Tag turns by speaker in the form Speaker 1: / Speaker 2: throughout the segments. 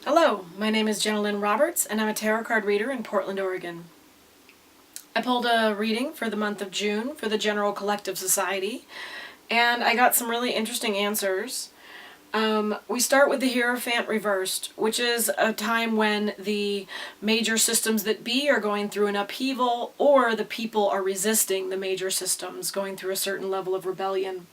Speaker 1: Hello, my name is Jenna Lynn Roberts, and I'm a tarot card reader in Portland, Oregon. I pulled a reading for the month of June for the General Collective Society, and I got some really interesting answers. We start with the Hierophant reversed, which is a time when the major systems that be are going through an upheaval, or the people are resisting the major systems, going through a certain level of rebellion.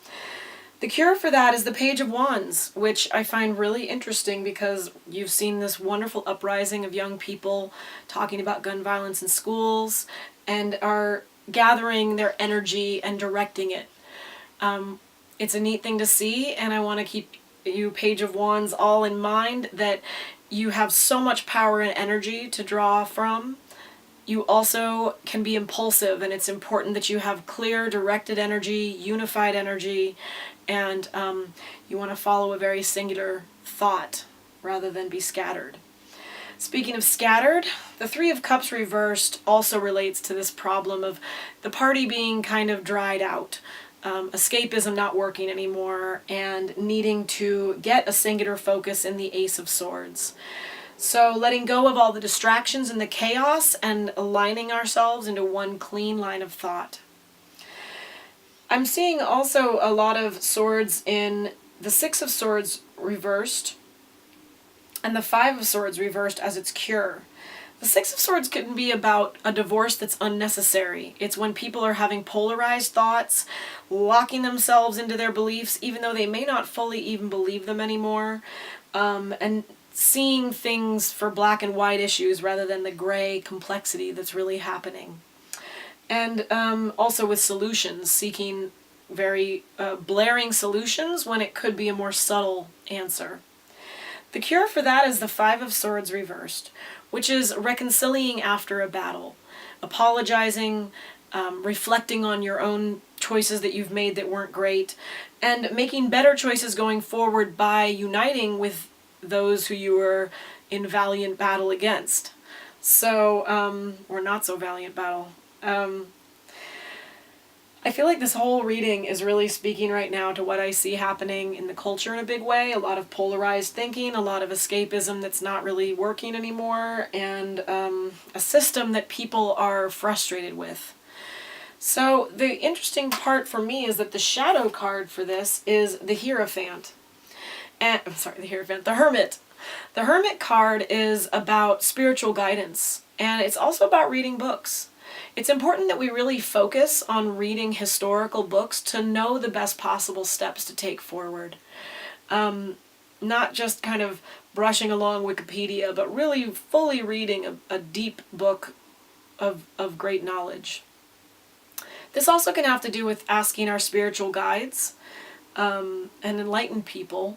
Speaker 1: The cure for that is the Page of Wands, which I find really interesting because you've seen this wonderful uprising of young people talking about gun violence in schools and are gathering their energy and directing it. It's a neat thing to see, and I want to keep you Page of Wands all in mind that you have so much power and energy to draw from. You also can be impulsive, and it's important that you have clear, directed energy, unified energy, and you want to follow a very singular thought rather than be scattered. Speaking of scattered, the Three of Cups reversed also relates to this problem of the party being kind of dried out, escapism not working anymore, and needing to get a singular focus in the Ace of Swords. So letting go of all the distractions and the chaos and aligning ourselves into one clean line of thought. I'm seeing also a lot of swords in the Six of Swords reversed and the Five of Swords reversed as its cure. The Six of Swords can be about a divorce that's unnecessary. It's when people are having polarized thoughts, locking themselves into their beliefs even though they may not fully even believe them anymore, and seeing things for black and white issues rather than the gray complexity that's really happening. And also with solutions, seeking very blaring solutions when it could be a more subtle answer. The cure for that is the Five of Swords reversed, which is reconciling after a battle, apologizing, reflecting on your own choices that you've made that weren't great, and making better choices going forward by uniting with those who you were in valiant battle against. So, or not so valiant battle. I feel like this whole reading is really speaking right now to what I see happening in the culture in a big way. A lot of polarized thinking, a lot of escapism that's not really working anymore, and a system that people are frustrated with. So the interesting part for me is that the shadow card for this is the Hierophant. The Hermit. The Hermit card is about spiritual guidance, and it's also about reading books. It's important that we really focus on reading historical books to know the best possible steps to take forward. Not just kind of brushing along Wikipedia, but really fully reading a deep book of great knowledge. This also can have to do with asking our spiritual guides and enlightened people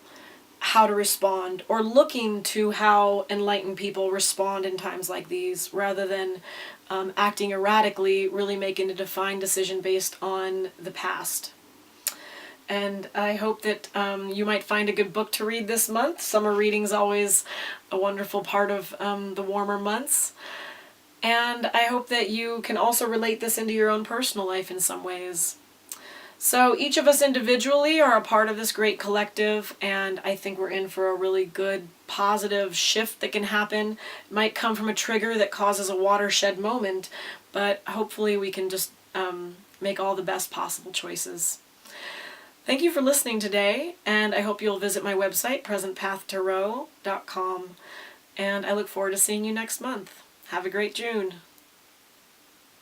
Speaker 1: how to respond, or looking to how enlightened people respond in times like these, rather than acting erratically, really making a defined decision based on the past. And I hope that you might find a good book to read this month. Summer reading's always a wonderful part of the warmer months. And I hope that you can also relate this into your own personal life in some ways. So each of us individually are a part of this great collective, and I think we're in for a really good positive shift that can happen. It might come from a trigger that causes a watershed moment, but hopefully we can just make all the best possible choices. Thank you for listening today, and I hope you'll visit my website, presentpathtarot.com, and I look forward to seeing you next month. Have a great June.